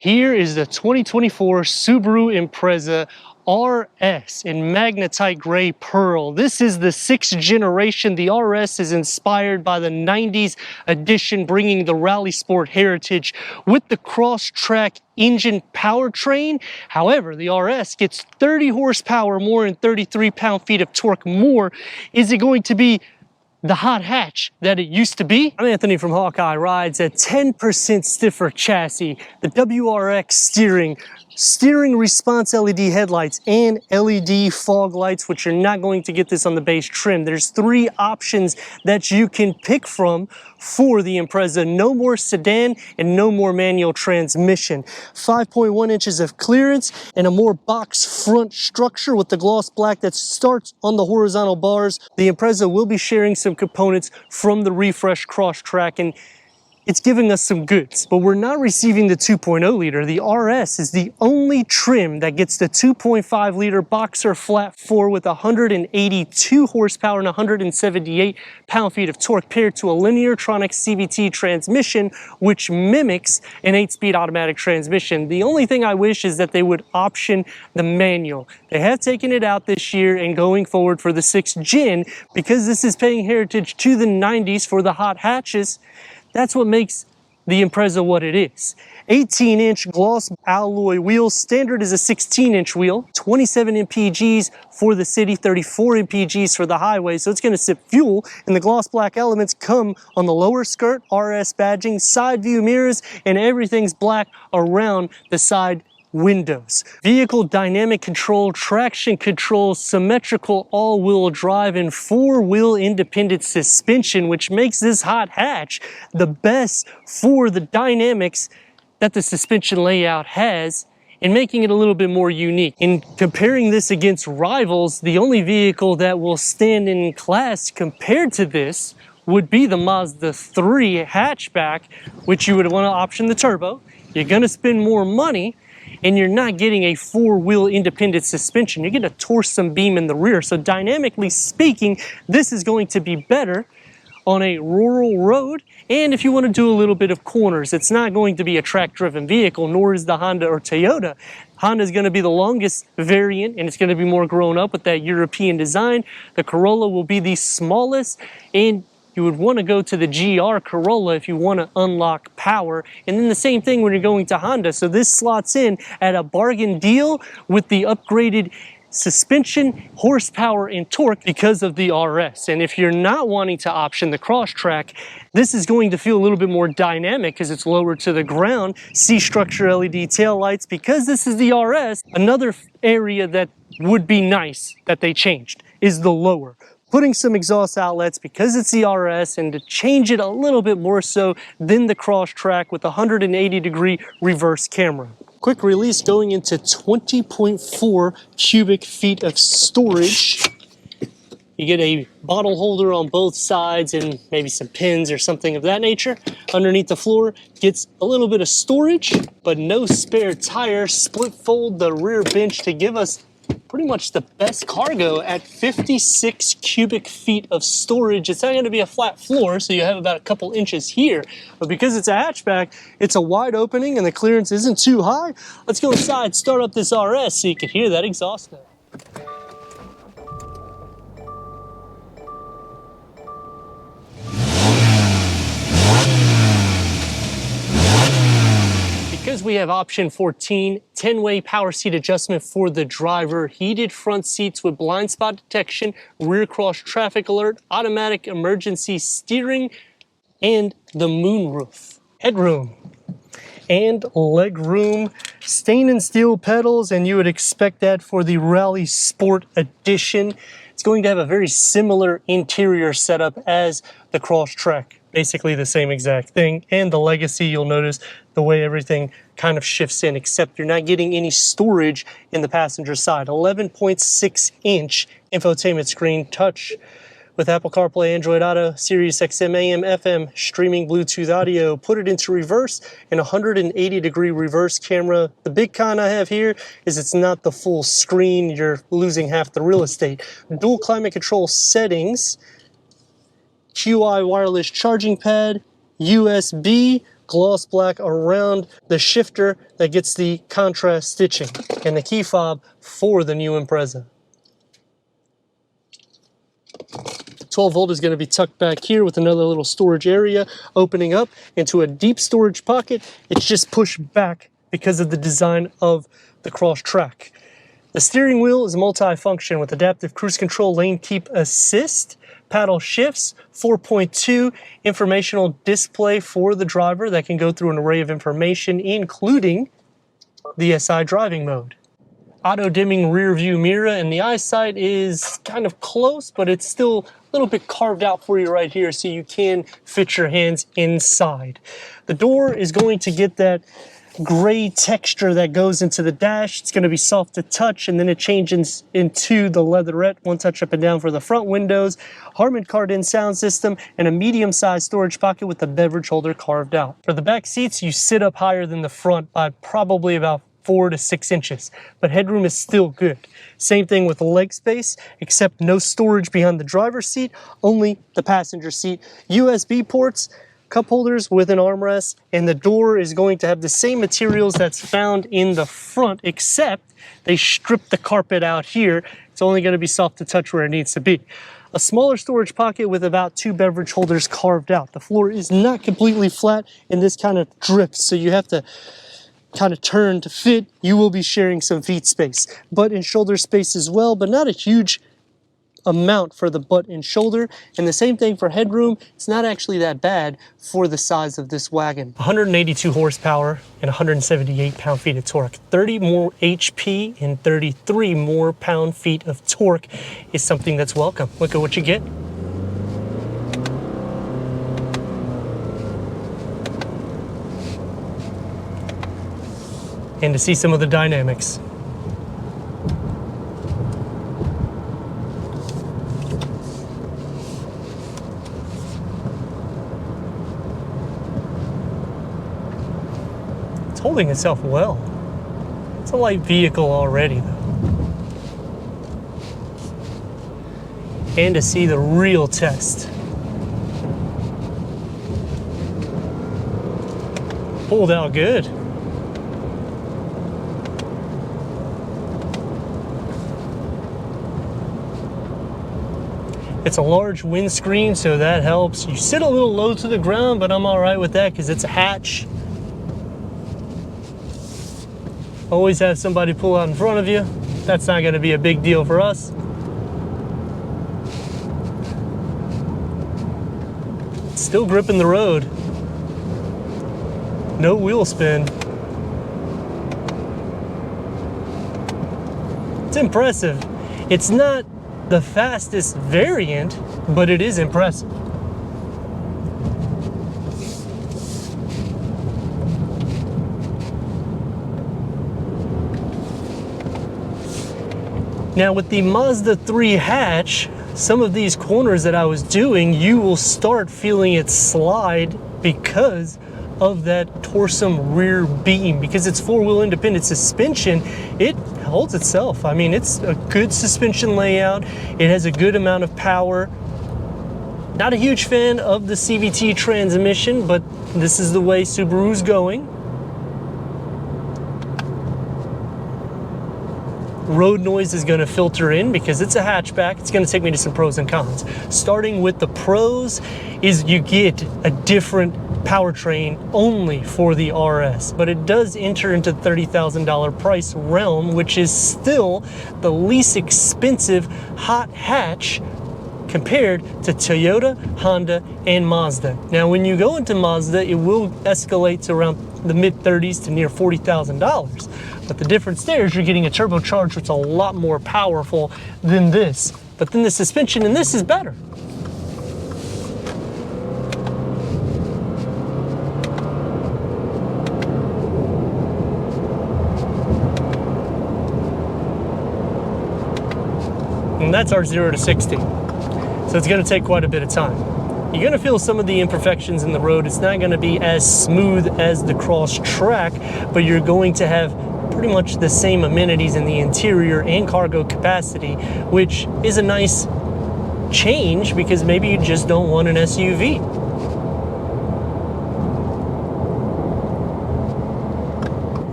Here is the 2024 Subaru Impreza RS in magnetite gray pearl. This is the 6th generation. The RS is inspired by the 90s edition, bringing the rally sport heritage with the Crosstrek engine powertrain. However, the RS gets 30 horsepower more and 33 pound-feet of torque more. Is it going to be the hot hatch that it used to be? I'm Anthony from Hawkeye rides a 10% stiffer chassis, the WRX steering response LED headlights, and LED fog lights, which you're not going to get this on the base trim. There's 3 options that you can pick from for the Impreza. No more sedan and no more manual transmission. 5.1 inches of clearance and a more box front structure with the gloss black that starts on the horizontal bars. The Impreza will be sharing some components from the refreshed Crosstrek, and it's giving us some goods, but we're not receiving the 2.0 liter. The RS is the only trim that gets the 2.5 liter boxer flat 4 with 182 horsepower and 178 pound-feet of torque, paired to a Lineartronic CVT transmission, which mimics an 8-speed automatic transmission. The only thing I wish is that they would option the manual. They have taken it out this year and going forward for the 6th gen, because this is paying heritage to the 90s for the hot hatches. That's what makes the Impreza what it is. 18-inch gloss alloy wheels. Standard is a 16-inch wheel. 27 mpgs for the city, 34 mpgs for the highway. So it's going to sip fuel, and the gloss black elements come on the lower skirt, RS badging, side view mirrors, and everything's black around the side windows. Vehicle dynamic control, traction control, symmetrical all-wheel drive, and 4-wheel independent suspension, which makes this hot hatch the best for the dynamics that the suspension layout has, and making it a little bit more unique. In comparing this against rivals, the only vehicle that will stand in class compared to this would be the Mazda 3 hatchback, which you would want to option the turbo. You're going to spend more money, and you're not getting a 4-wheel independent suspension. You get a torsion beam in the rear. So dynamically speaking, this is going to be better on a rural road, and if you want to do a little bit of corners. It's not going to be a track-driven vehicle, nor is the Honda or Toyota. Honda is going to be the longest variant, and it's going to be more grown up with that European design. The Corolla will be the smallest, and you would want to go to the GR Corolla if you want to unlock power. And then the same thing when you're going to Honda. So this slots in at a bargain deal with the upgraded suspension, horsepower, and torque because of the RS. And if you're not wanting to option the Crosstrek, this is going to feel a little bit more dynamic because it's lower to the ground. C-structure LED taillights, because this is the RS. Another area that would be nice that they changed is the lower. Putting some exhaust outlets because it's the RS, and to change it a little bit more so than the Crosstrek with a 180-degree reverse camera. Quick release going into 20.4 cubic feet of storage. You get a bottle holder on both sides and maybe some pins or something of that nature. Underneath the floor gets a little bit of storage, but no spare tire. Split fold the rear bench to give us pretty much the best cargo at 56 cubic feet of storage. It's not going to be a flat floor, so you have about a couple inches here. But because it's a hatchback, it's a wide opening and the clearance isn't too high. Let's go inside, start up this RS so you can hear that exhaust note. Because we have option 14, 10-way power seat adjustment for the driver, heated front seats with blind spot detection, rear cross traffic alert, automatic emergency steering, and the moonroof. Headroom and legroom, stained steel pedals, and you would expect that for the Rally Sport Edition. It's going to have a very similar interior setup as the Crosstrek. Basically the same exact thing. And the Legacy, you'll notice the way everything kind of shifts in, except you're not getting any storage in the passenger side. 11.6-inch infotainment screen, touch with Apple CarPlay, Android Auto, Sirius XM, AM, FM, streaming Bluetooth audio. Put it into reverse, and 180-degree reverse camera. The big con I have here is it's not the full screen. You're losing half the real estate. Dual climate control settings, QI wireless charging pad, USB, gloss black around the shifter that gets the contrast stitching, and the key fob for the new Impreza. 12 volt is going to be tucked back here with another little storage area opening up into a deep storage pocket. It's just pushed back because of the design of the Crosstrek. The steering wheel is multi-function with adaptive cruise control, lane keep assist, paddle shifts, 4.2 informational display for the driver that can go through an array of information, including the SI driving mode. Auto dimming rear view mirror, and the eyesight is kind of close, but it's still a little bit carved out for you right here so you can fit your hands inside. The door is going to get that gray texture that goes into the dash. It's going to be soft to touch, and then it changes into the leatherette. One touch up and down for the front windows, Harman Kardon sound system, and a medium-sized storage pocket with the beverage holder carved out. For the back seats, you sit up higher than the front by probably about 4 to 6 inches, but headroom is still good. Same thing with leg space, except no storage behind the driver's seat, only the passenger seat. USB ports, cup holders with an armrest, and the door is going to have the same materials that's found in the front, except they stripped the carpet out here. It's only going to be soft to touch where it needs to be. A smaller storage pocket with about 2 beverage holders carved out. The floor is not completely flat, and this kind of drips, so you have to kind of turn to fit. You will be sharing some feet space, butt and shoulder space as well, but not a huge amount for the butt and shoulder. And the same thing for headroom. It's not actually that bad for the size of this wagon. 182 horsepower and 178 pound-feet of torque. 30 more HP and 33 more pound-feet of torque is something that's welcome. Look at what you get. And to see some of the dynamics. It's holding itself well. It's a light vehicle already though. And to see the real test. Pulled out good. It's a large windscreen, so that helps. You sit a little low to the ground, but I'm all right with that because it's a hatch. Always have somebody pull out in front of you. That's not going to be a big deal for us. Still gripping the road. No wheel spin. It's impressive. It's not the fastest variant, but it is impressive. Now with the Mazda 3 hatch, some of these corners that I was doing, you will start feeling it slide because of that Torsum rear beam. Because it's four-wheel independent suspension, it holds itself. I mean, it's a good suspension layout. It has a good amount of power. Not a huge fan of the CVT transmission, but this is the way Subaru's going. Road noise is going to filter in because it's a hatchback. It's going to take me to some pros and cons. Starting with the pros is you get a different powertrain only for the RS, but it does enter into the $30,000 price realm, which is still the least expensive hot hatch compared to Toyota, Honda, and Mazda. Now, when you go into Mazda, it will escalate to around the mid-30s to near $40,000. But the difference there is you're getting a turbocharged, which is a lot more powerful than this. But then the suspension in this is better. And that's our 0 to 60. So it's going to take quite a bit of time. You're going to feel some of the imperfections in the road. It's not going to be as smooth as the Crosstrek, but you're going to have pretty much the same amenities in the interior and cargo capacity, which is a nice change because maybe you just don't want an SUV.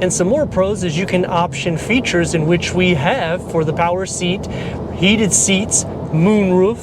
And some more pros is you can option features in which we have for the power seat, heated seats, moonroof,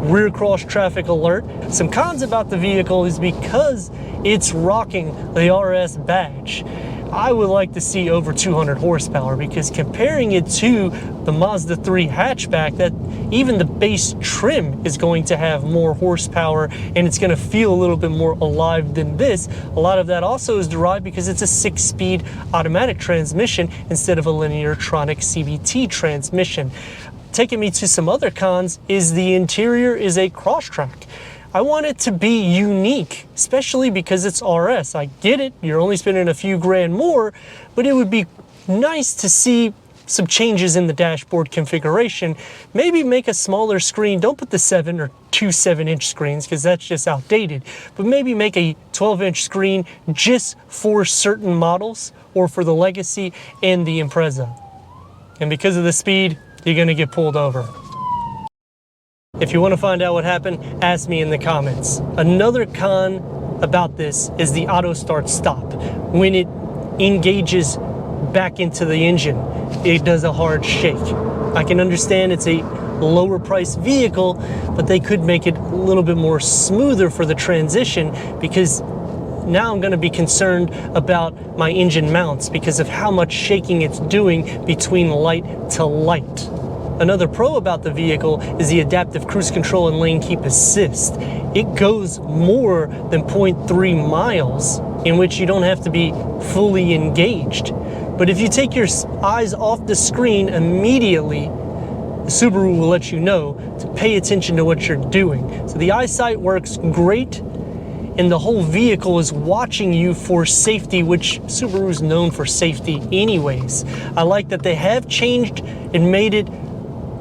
rear cross traffic alert. Some cons about the vehicle is because it's rocking the RS badge. I would like to see over 200 horsepower, because comparing it to the Mazda 3 hatchback, that even the base trim is going to have more horsepower and it's going to feel a little bit more alive than this. A lot of that also is derived because it's a 6-speed automatic transmission instead of a linear-tronic CVT transmission. Taking me to some other cons is the interior is a Crosstrek. I want it to be unique, especially because it's RS. I get it, you're only spending a few grand more, but it would be nice to see some changes in the dashboard configuration. Maybe make a smaller screen. Don't put the 7 or 2 7-inch screens, because that's just outdated, but maybe make a 12-inch screen just for certain models, or for the Legacy and the Impreza. And because of the speed, you're gonna get pulled over. If you want to find out what happened, ask me in the comments. Another con about this is the auto start stop. When it engages back into the engine, it does a hard shake. I can understand it's a lower priced vehicle, but they could make it a little bit more smoother for the transition, because now I'm going to be concerned about my engine mounts because of how much shaking it's doing between light to light. Another pro about the vehicle is the adaptive cruise control and lane keep assist. It goes more than 0.3 miles, in which you don't have to be fully engaged. But if you take your eyes off the screen immediately, the Subaru will let you know to pay attention to what you're doing. So the eyesight works great, and the whole vehicle is watching you for safety, which Subaru is known for safety anyways. I like that they have changed and made it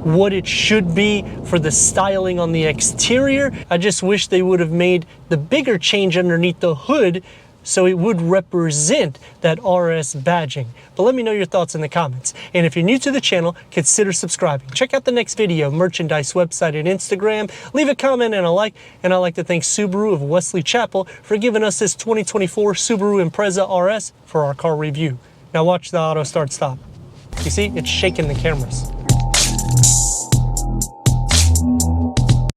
what it should be for the styling on the exterior. I just wish they would have made the bigger change underneath the hood so it would represent that RS badging. But let me know your thoughts in the comments. And if you're new to the channel, consider subscribing. Check out the next video, merchandise website and Instagram. Leave a comment and a like. And I'd like to thank Subaru of Wesley Chapel for giving us this 2024 Subaru Impreza RS for our car review. Now watch the auto start stop. You see, it's shaking the cameras.